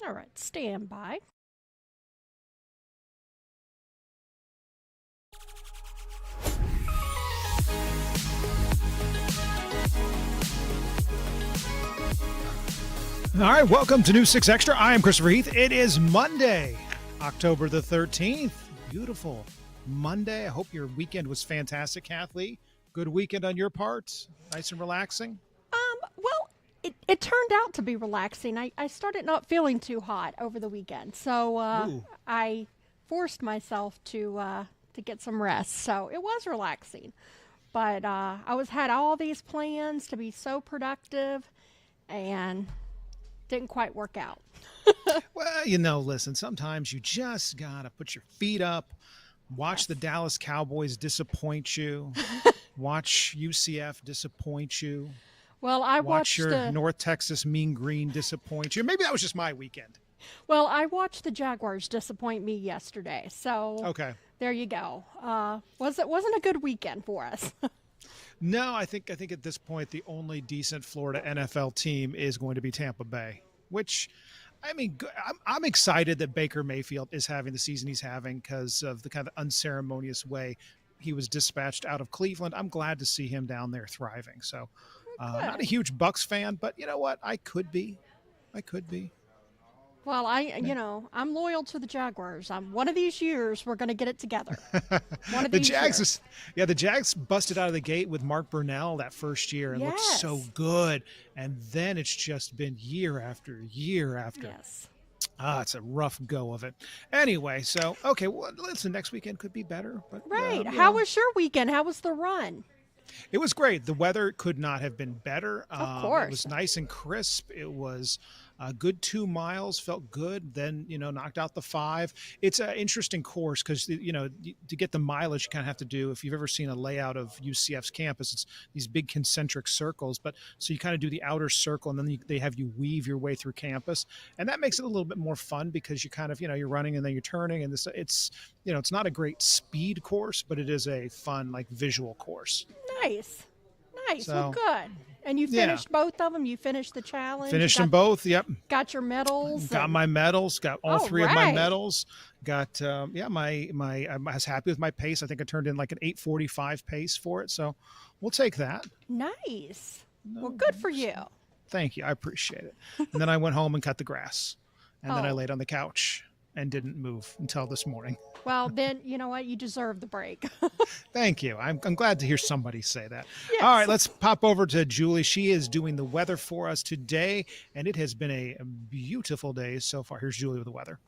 All right, stand by. All right, welcome to News 6 Extra. I am Christopher Heath. It is Monday, October the 13th. Beautiful Monday. I hope your weekend was fantastic, Kathleen. Good weekend on your part. Nice and relaxing. Well, it turned out to be relaxing. I started not feeling too hot over the weekend, so Ooh. I forced myself to get some rest. So it was relaxing, but had all these plans to be so productive, and didn't quite work out. Well, listen, sometimes you just got to put your feet up, watch Yes. the Dallas Cowboys disappoint you, watch UCF disappoint you, Well, I watch watched your North Texas Mean Green disappoint you. Maybe that was just my weekend. I watched the Jaguars disappoint me yesterday. So Okay. there you go. Wasn't a good weekend for us. No, I think at this point the only decent Florida NFL team is going to be Tampa Bay, which, I mean, I'm excited that Baker Mayfield is having the season he's having because of the kind of unceremonious way he was dispatched out of Cleveland. I'm glad to see him down there thriving. So, not a huge Bucks fan, but you know what? I could be. Well, I'm loyal to the Jaguars. One of these years we're going to get it together. One of The these years. The Jags busted out of the gate with Mark Brunell that first year and looked so Yes. good. And then it's just been year after year after. Yes. It's a rough go of it. Anyway, so, okay, well, listen, next weekend could be better. But Right. How was your weekend? How was the run? It was great. The weather could not have been better. Of It was course. nice and crisp. It was a good 2 miles, felt good. Then, knocked out the 5. It's an interesting course because, to get the mileage, you kind of have to do, if you've ever seen a layout of UCF's campus, it's these big concentric circles. But so you kind of do the outer circle and then they have you weave your way through campus. And that makes it a little bit more fun because you kind of, you're running and then you're turning. And it's not a great speed course, but it is a fun, like, visual course. Nice. Well, So, good. And you yeah. finished both of them? You finished the challenge? Finished You them both. Yep. got your medals? Got and- my medals. Got all All 3 of my right. medals. Got my I was happy with my pace. I think I turned in like an 8:45 pace for it. So we'll take that. Nice. Well, good for you. Thank you. I appreciate it. And then I went home and cut the grass, and then I Oh. laid on the couch and didn't move until this morning. Well, then, you know what? You deserve the break. Thank you. I'm glad to hear somebody say that. Yes. All right, let's pop over to Julie. She is doing the weather for us today, and it has been a beautiful day so far. Here's Julie with the weather.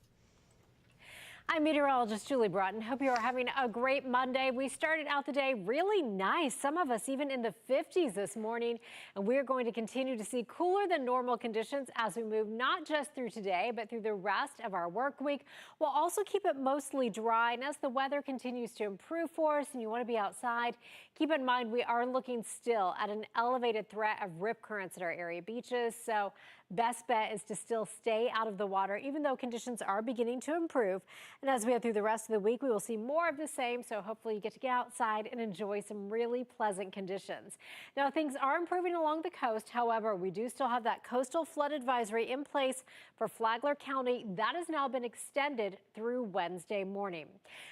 I'm meteorologist Julie Broughton. Hope you are having a great Monday. We started out the day really nice. Some of us even in the 50s this morning. And we're going to continue to see cooler than normal conditions as we move not just through today, but through the rest of our work week. We'll also keep it mostly dry. And as the weather continues to improve for us and you want to be outside, keep in mind we are looking still at an elevated threat of rip currents at our area beaches. So best bet is to still stay out of the water, even though conditions are beginning to improve. And as we head through the rest of the week, we will see more of the same. So hopefully you get to get outside and enjoy some really pleasant conditions. Now, things are improving along the coast. However, we do still have that coastal flood advisory in place for Flagler County. That has now been extended through Wednesday morning.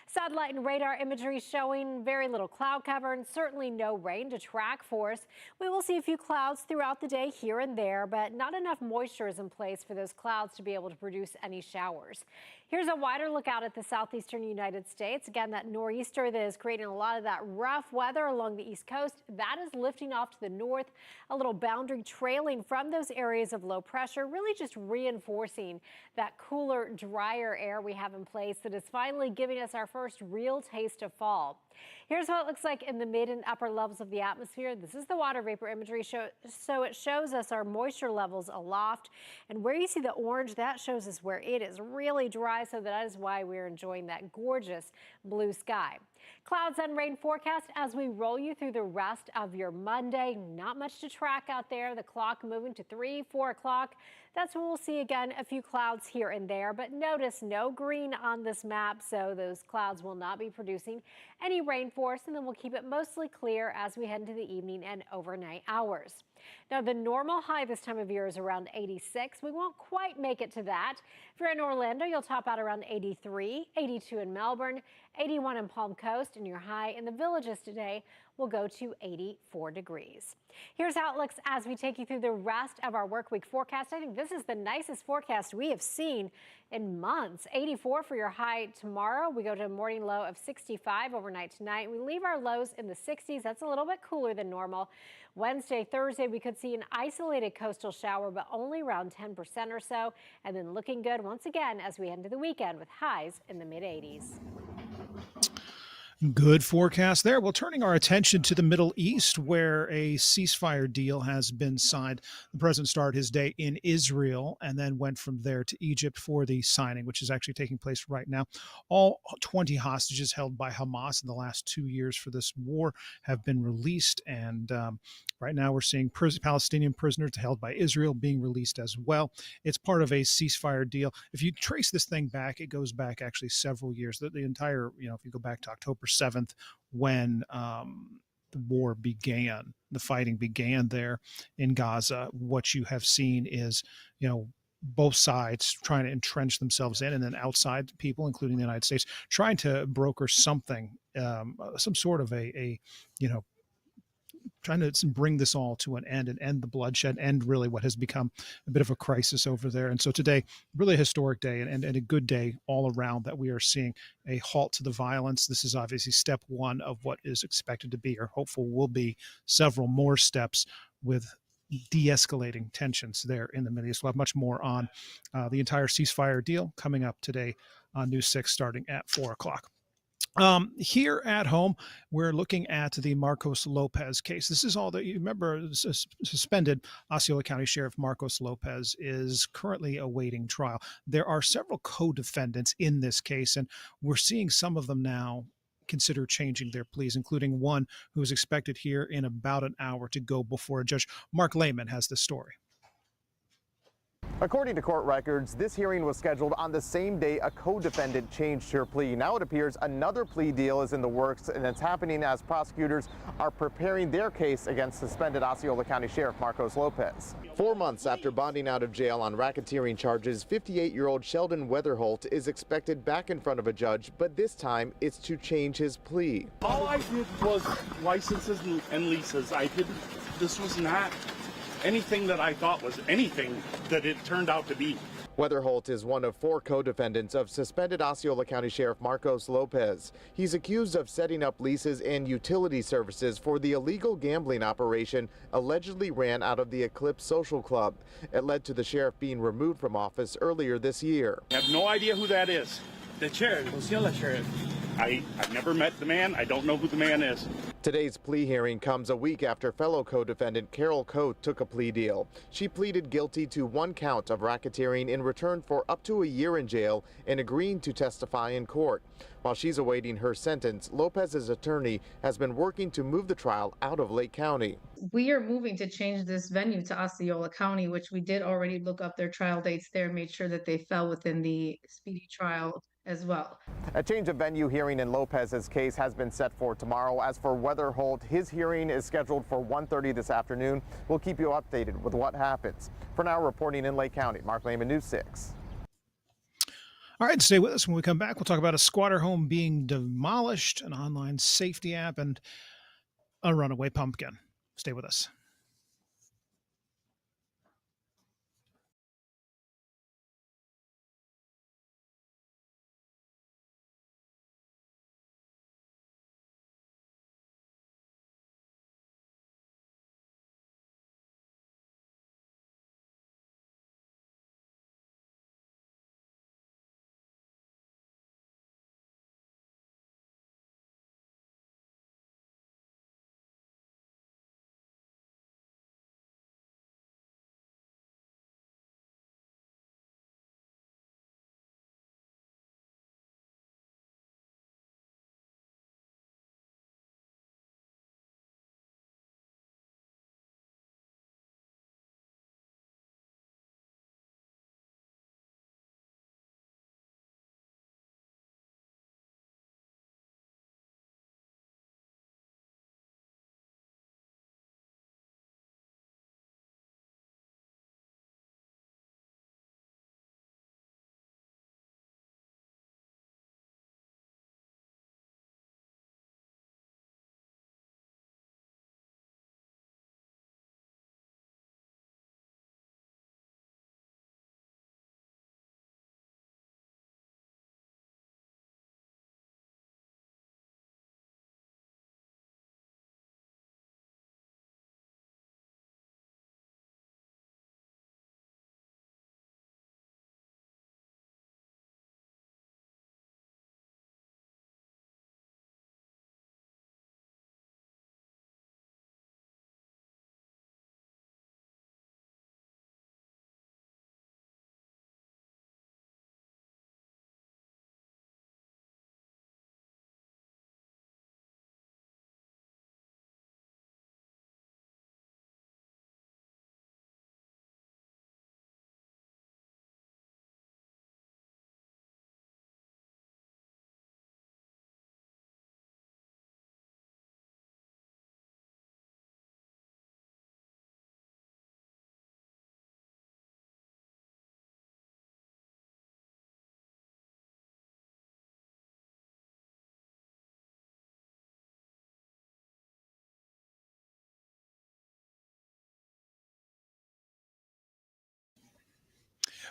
Satellite and radar imagery showing very little cloud cover and certainly no rain to track for us. We will see a few clouds throughout the day here and there, but not enough moisture is in place for those clouds to be able to produce any showers. Here's a wider look out at the southeastern United States. Again, that nor'easter that is creating a lot of that rough weather along the east coast, that is lifting off to the north, a little boundary trailing from those areas of low pressure, really just reinforcing that cooler, drier air we have in place that is finally giving us our first real taste of fall. Here's what it looks like in the mid and upper levels of the atmosphere. This is the water vapor imagery, so it shows us our moisture levels aloft. And where you see the orange, that shows us where it is really dry, so that is why we're enjoying that gorgeous blue sky. Clouds and rain forecast as we roll you through the rest of your Monday. Not much to track out there. The clock moving to 3, 4 o'clock. That's when we'll see again a few clouds here and there, but notice no green on this map, so those clouds will not be producing any rain for us, and then we'll keep it mostly clear as we head into the evening and overnight hours. Now, the normal high this time of year is around 86. We won't quite make it to that. If you're in Orlando, you'll top out around 83, 82 in Melbourne, 81 in Palm Coast, and your high in the Villages today will go to 84 degrees. Here's how it looks as we take you through the rest of our work week forecast. I think this is the nicest forecast we have seen in months. 84 for your high tomorrow. We go to a morning low of 65 overnight tonight. We leave our lows in the 60s. That's a little bit cooler than normal. Wednesday, Thursday, we could see an isolated coastal shower, but only around 10% or so. And then looking good once again as we head into the weekend with highs in the mid 80s. Good forecast there. Well, turning our attention to the Middle East, where a ceasefire deal has been signed. The president started his day in Israel and then went from there to Egypt for the signing, which is actually taking place right now. All 20 hostages held by Hamas in the last 2 years for this war have been released. And right now we're seeing Palestinian prisoners held by Israel being released as well. It's part of a ceasefire deal. If you trace this thing back, it goes back actually several years. The entire, if you go back to October 7th, when the war began, the fighting began there in Gaza, what you have seen is, both sides trying to entrench themselves in, and then outside people, including the United States, trying to broker something, some sort of trying to bring this all to an end and end the bloodshed, end really what has become a bit of a crisis over there. And so today, really a historic day and a good day all around, that we are seeing a halt to the violence. This is obviously step one of what is expected to be, or hopeful will be, several more steps with de-escalating tensions there in the Middle East. We'll have much more on the entire ceasefire deal coming up today on News 6 starting at 4 o'clock. Here at home, we're looking at the Marcos Lopez case. This is all that you remember. Suspended Osceola County Sheriff Marcos Lopez is currently awaiting trial. There are several co-defendants in this case, and we're seeing some of them now consider changing their pleas, including one who is expected here in about an hour to go before a judge. Mark Lehman has the story. According to court records, this hearing was scheduled on the same day a co-defendant changed her plea. Now it appears another plea deal is in the works, and it's happening as prosecutors are preparing their case against suspended Osceola County Sheriff Marcos Lopez. 4 months after bonding out of jail on racketeering charges, 58-year-old Sheldon Weatherholt is expected back in front of a judge, but this time it's to change his plea. All I did was licenses and leases. This was not anything that I thought was anything that it turned out to be. Weatherholt is one of 4 co-defendants of suspended Osceola County Sheriff Marcos Lopez. He's accused of setting up leases and utility services for the illegal gambling operation allegedly ran out of the Eclipse Social Club. It led to the sheriff being removed from office earlier this year. I have no idea who that is. The sheriff, Osceola sheriff. I've never met the man. I don't know who the man is. Today's plea hearing comes a week after fellow co-defendant Carol Coate took a plea deal. She pleaded guilty to 1 count of racketeering in return for up to a year in jail and agreeing to testify in court. While she's awaiting her sentence, Lopez's attorney has been working to move the trial out of Lake County. We are moving to change this venue to Osceola County, which we did already look up their trial dates there, made sure that they fell within the speedy trial as well. A change of venue hearing in Lopez's case has been set for tomorrow. As for Weatherholt, his hearing is scheduled for 1:30 this afternoon. We'll keep you updated with what happens. For now, reporting in Lake County, Mark Lehman, News 6. All right, stay with us. When we come back, we'll talk about a squatter home being demolished, an online safety app, and a runaway pumpkin. Stay with us.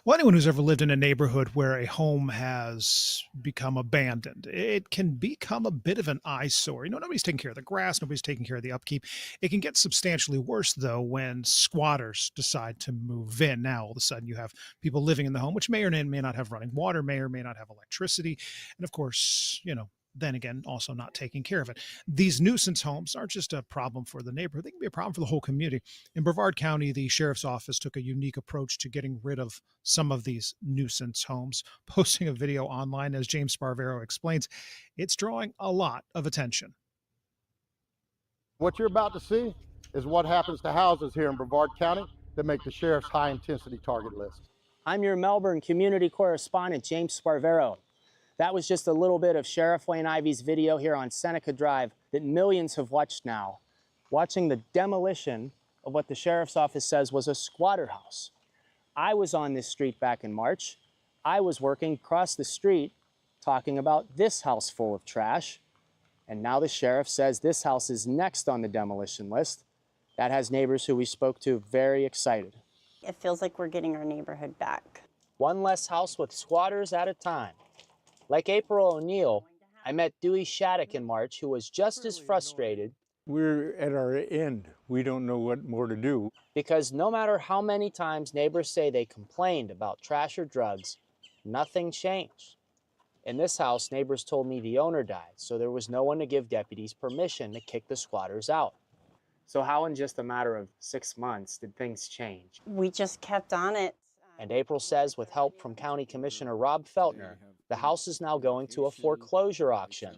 Well, anyone who's ever lived in a neighborhood where a home has become abandoned, it can become a bit of an eyesore. Nobody's taking care of the grass, nobody's taking care of the upkeep. It can get substantially worse, though, when squatters decide to move in. Now, all of a sudden, you have people living in the home, which may or may not have running water, may or may not have electricity. And of course, then again, also not taking care of it. These nuisance homes aren't just a problem for the neighborhood, they can be a problem for the whole community. In Brevard County, the sheriff's office took a unique approach to getting rid of some of these nuisance homes, posting a video online. As James Sparvero explains, it's drawing a lot of attention. What you're about to see is what happens to houses here in Brevard County that make the sheriff's high-intensity target list. I'm your Melbourne community correspondent, James Sparvero. That was just a little bit of Sheriff Wayne Ivey's video here on Seneca Drive that millions have watched now, watching the demolition of what the sheriff's office says was a squatter house. I was on this street back in March. I was working across the street talking about this house full of trash, and now the sheriff says this house is next on the demolition list. That has neighbors who we spoke to very excited. It feels like we're getting our neighborhood back. One less house with squatters at a time. Like April O'Neill, I met Dewey Shattuck in March, who was just as frustrated. We're at our end. We don't know what more to do. Because no matter how many times neighbors say they complained about trash or drugs, nothing changed. In this house, neighbors told me the owner died, so there was no one to give deputies permission to kick the squatters out. So how in just a matter of 6 months did things change? We just kept on it. And April says with help from County Commissioner Rob Feltner, the house is now going to a foreclosure auction.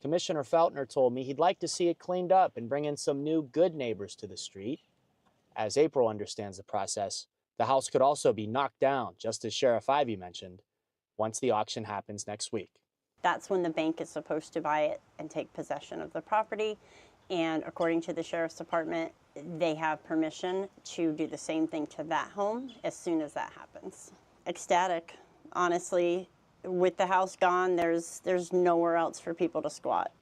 Commissioner Feltner told me he'd like to see it cleaned up and bring in some new good neighbors to the street. As April understands the process, the house could also be knocked down, just as Sheriff Ivey mentioned, once the auction happens next week. That's when the bank is supposed to buy it and take possession of the property. And according to the Sheriff's Department, they have permission to do the same thing to that home as soon as that happens. Ecstatic, honestly. With the house gone, there's nowhere else for people to squat.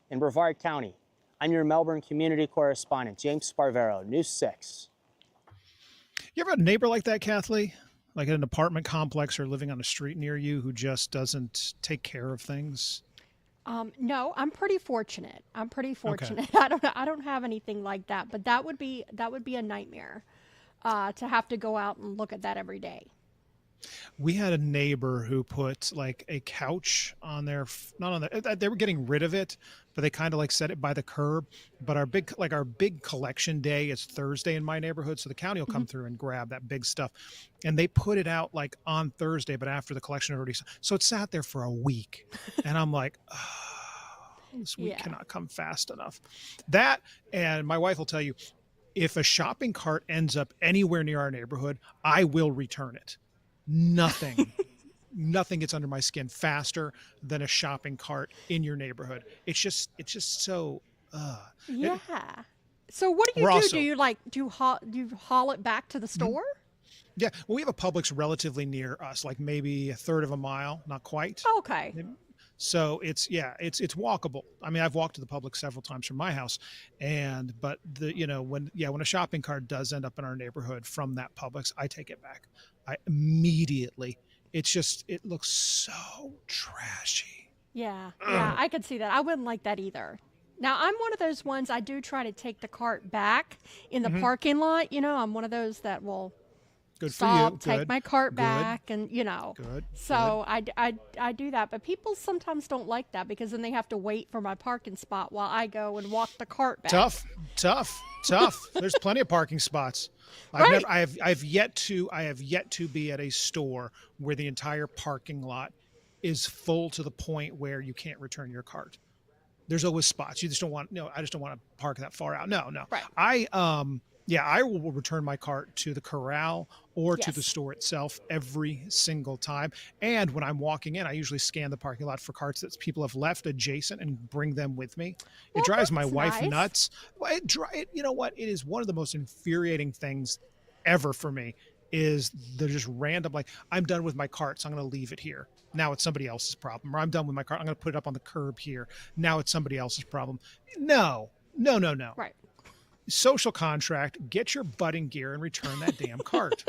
In Brevard County, I'm your Melbourne community correspondent, James Sparvero, News 6. You ever had a neighbor like that, Kathleen? Like in an apartment complex or living on a street near you who just doesn't take care of things? No, I'm pretty fortunate. Okay. I don't have anything like that, but that would be a nightmare to have to go out and look at that every day. We had a neighbor who put like a couch on their, not on the, they were getting rid of it, but they kind of like set it by the curb. But our big collection day is Thursday in my neighborhood. So the county will come through and grab that big stuff. And they put it out like on Thursday, but after the collection already, so it sat there for a week. And I'm like, oh, this week cannot come fast enough. That, and my wife will tell you, if a shopping cart ends up anywhere near our neighborhood, I will return it. Nothing gets under my skin faster than a shopping cart in your neighborhood. It's just so yeah. So what do you do? Do you haul it back to the store? Yeah, well, we have a Publix relatively near us, like maybe a third of a mile, not quite. Okay. So it's walkable. I mean, I've walked to the Publix several times from my house, but when a shopping cart does end up in our neighborhood from that Publix, I take it back. I immediately. It looks so trashy. Yeah, I could see that. I wouldn't like that either. Now, I'm one of those ones, I do try to take the cart back in the parking lot. I'm one of those that will Good stop, for you. take my cart back, and Good. So I do that, but people sometimes don't like that because then they have to wait for my parking spot while I go and walk the cart back. Tough. There's plenty of parking spots. Right. I have yet to be at a store where the entire parking lot is full to the point where you can't return your cart. There's always spots. You just don't want. No, I just don't want to park that far out. No. Right. I will return my cart to the corral or to the store itself every single time. And when I'm walking in, I usually scan the parking lot for carts that people have left adjacent and bring them with me. It drives my wife nuts. You know what? It is one of the most infuriating things ever for me is they're just random, like, I'm done with my cart, so I'm going to leave it here. Now it's somebody else's problem. Or I'm done with my cart, I'm going to put it up on the curb here. Now it's somebody else's problem. No. Right. Social contract, get your butt in gear and return that damn cart.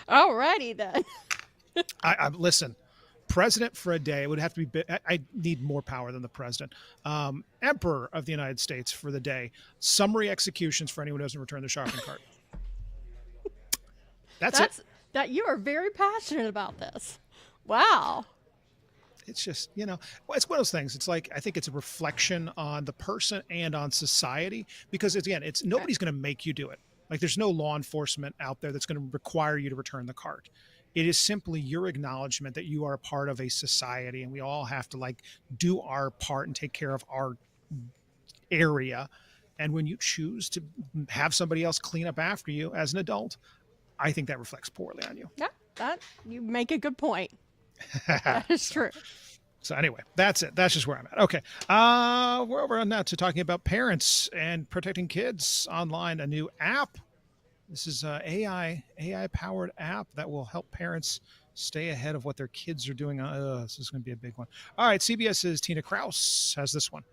Alrighty then. I listen. President for a day would have to be. I need more power than the president. Emperor of the United States for the day. Summary executions for anyone who doesn't return their shopping cart. That's it. That you are very passionate about this. Wow. It's just, well, it's one of those things. It's like, I think it's a reflection on the person and on society, because again, it's nobody's going to make you do it. Like, there's no law enforcement out there that's going to require you to return the cart. It is simply your acknowledgement that you are a part of a society, and we all have to do our part and take care of our area. And when you choose to have somebody else clean up after you as an adult, I think that reflects poorly on you. Yeah, that you make a good point. That is true. So anyway, that's it. That's just where I'm at. Okay. We're over on now to talking about parents and protecting kids online. A new app. This is a AI powered app that will help parents stay ahead of what their kids are doing. This is going to be a big one. All right. CBS's Tina Kraus has this one.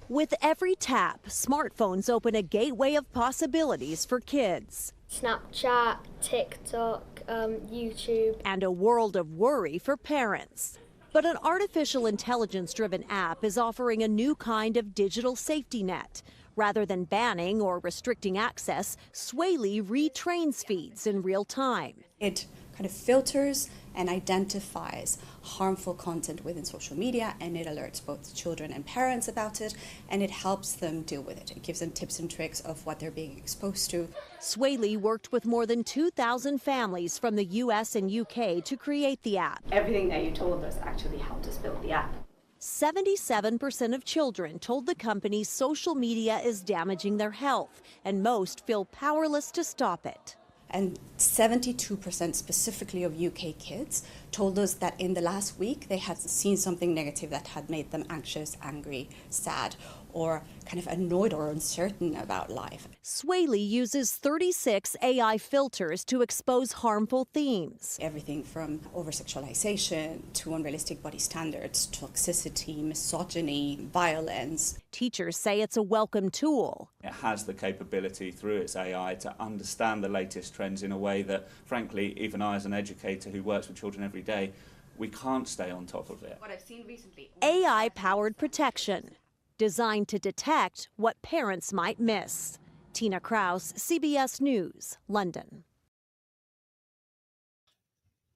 With every tap, smartphones open a gateway of possibilities for kids. Snapchat, TikTok, YouTube. And a world of worry for parents. But an artificial intelligence-driven app is offering a new kind of digital safety net. Rather than banning or restricting access, Swaley retrains feeds in real time. It kind of filters and identifies harmful content within social media, and it alerts both children and parents about it, and it helps them deal with it. It gives them tips and tricks of what they're being exposed to. Swaley worked with more than 2,000 families from the US and UK to create the app. Everything that you told us actually helped us build the app. 77% of children told the company social media is damaging their health, and most feel powerless to stop it. And 72% specifically of UK kids told us that in the last week they had seen something negative that had made them anxious, angry, sad, or kind of annoyed or uncertain about life. Swaley uses 36 AI filters to expose harmful themes. Everything from over-sexualization to unrealistic body standards, toxicity, misogyny, violence. Teachers say it's a welcome tool. It has the capability through its AI to understand the latest trends in a way that, frankly, even I as an educator who works with children every day, we can't stay on top of it. What I've seen recently. AI-powered protection, designed to detect what parents might miss. Tina Kraus, CBS News, London.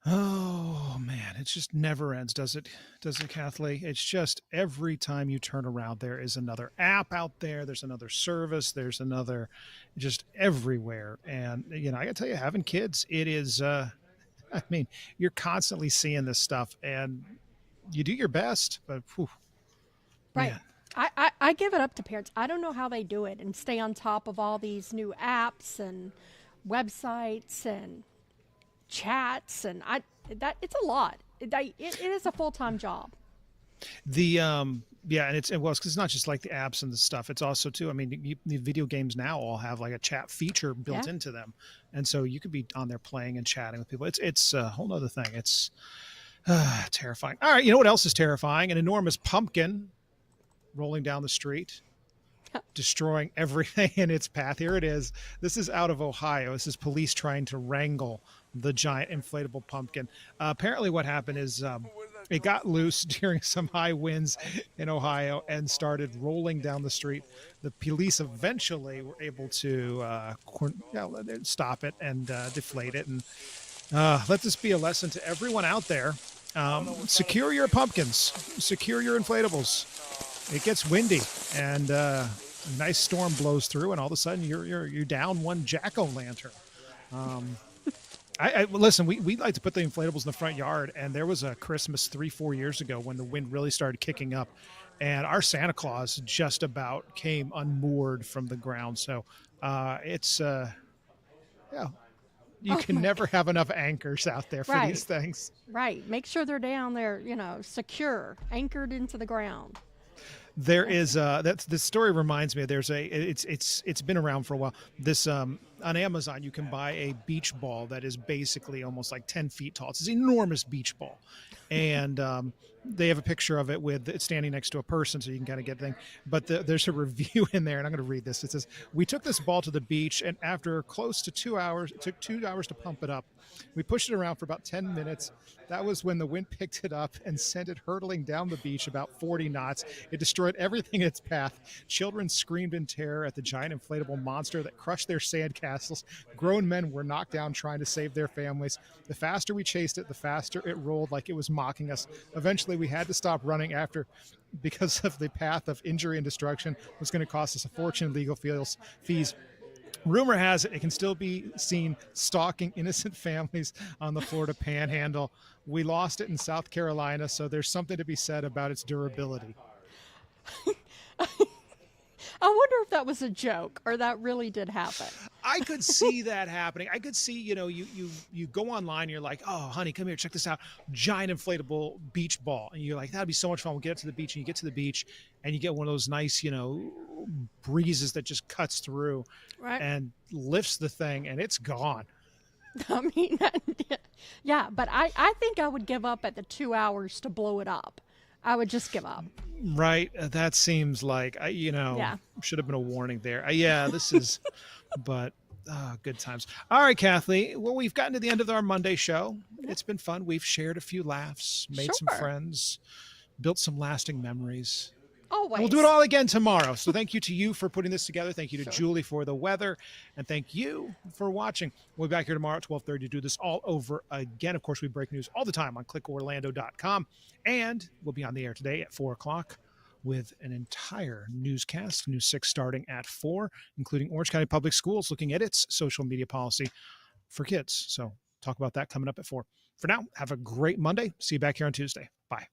Oh man, it just never ends, does it? Does it, Kathleen? It's just every time you turn around, there is another app out there. There's another service. There's another, just everywhere. And I gotta tell you, having kids, it is. I mean, you're constantly seeing this stuff, and you do your best, but whew, right. Man. I give it up to parents. I don't know how they do it and stay on top of all these new apps and websites and chats, and it's a lot. It is a full-time job. And it's because it's not just like the apps and the stuff. It's also too. I mean, the video games now all have like a chat feature built into them, and so you could be on there playing and chatting with people. It's a whole other thing. It's terrifying. All right, you know what else is terrifying? An enormous pumpkin rolling down the street, destroying everything in its path. Here it is. This is out of Ohio. This is police trying to wrangle the giant inflatable pumpkin. Apparently what happened is it got loose during some high winds in Ohio and started rolling down the street. The police eventually were able to stop it and deflate it. And let this be a lesson to everyone out there. Secure your pumpkins, secure your inflatables. It gets windy and a nice storm blows through, and all of a sudden you're down one jack-o'-lantern. Listen, we like to put the inflatables in the front yard, and there was a Christmas 3-4 years ago when the wind really started kicking up, and our Santa Claus just about came unmoored from the ground. So you can never have enough anchors out there for these things. Right. Make sure they're down there, secure, anchored into the ground. There is this story reminds me. It's been around for a while. This on Amazon, you can buy a beach ball that is basically almost like 10 feet tall. It's an enormous beach ball. And they have a picture of it with it standing next to a person, so you can kind of get the thing. But there's a review in there, and I'm going to read this. It says, "We took this ball to the beach, and after close to 2 hours, it took 2 hours to pump it up. We pushed it around for about 10 minutes. That was when the wind picked it up and sent it hurtling down the beach about 40 knots. It destroyed everything in its path. Children screamed in terror at the giant inflatable monster that crushed their sandcastles. Grown men were knocked down trying to save their families. The faster we chased it, the faster it rolled like it was mocking us. Eventually, we had to stop running after because of the path of injury and destruction was going to cost us a fortune in legal fees. Rumor has it can still be seen stalking innocent families on the Florida Panhandle. We lost it in South Carolina, so there's something to be said about its durability." I wonder if that was a joke or that really did happen. I could see that happening. I could see, you go online, you're like, "Oh, honey, come here, check this out. Giant inflatable beach ball." And you're like, "That'd be so much fun. We'll get to the beach." And you get to the beach and you get one of those nice, breezes that just cuts through and lifts the thing, and it's gone. I mean, yeah, but I think I would give up at the 2 hours to blow it up. I would just give up. Right. That seems like, should have been a warning there. This is, but good times. All right, Kathleen. Well, we've gotten to the end of our Monday show. It's been fun. We've shared a few laughs, made some friends, built some lasting memories. Always. We'll do it all again tomorrow. So thank you to you for putting this together. Thank you to Julie for the weather. And thank you for watching. We'll be back here tomorrow at 12:30 to do this all over again. Of course, we break news all the time on clickorlando.com. And we'll be on the air today at 4 o'clock with an entire newscast, News 6 starting at 4, including Orange County Public Schools looking at its social media policy for kids. So talk about that coming up at 4. For now, have a great Monday. See you back here on Tuesday. Bye.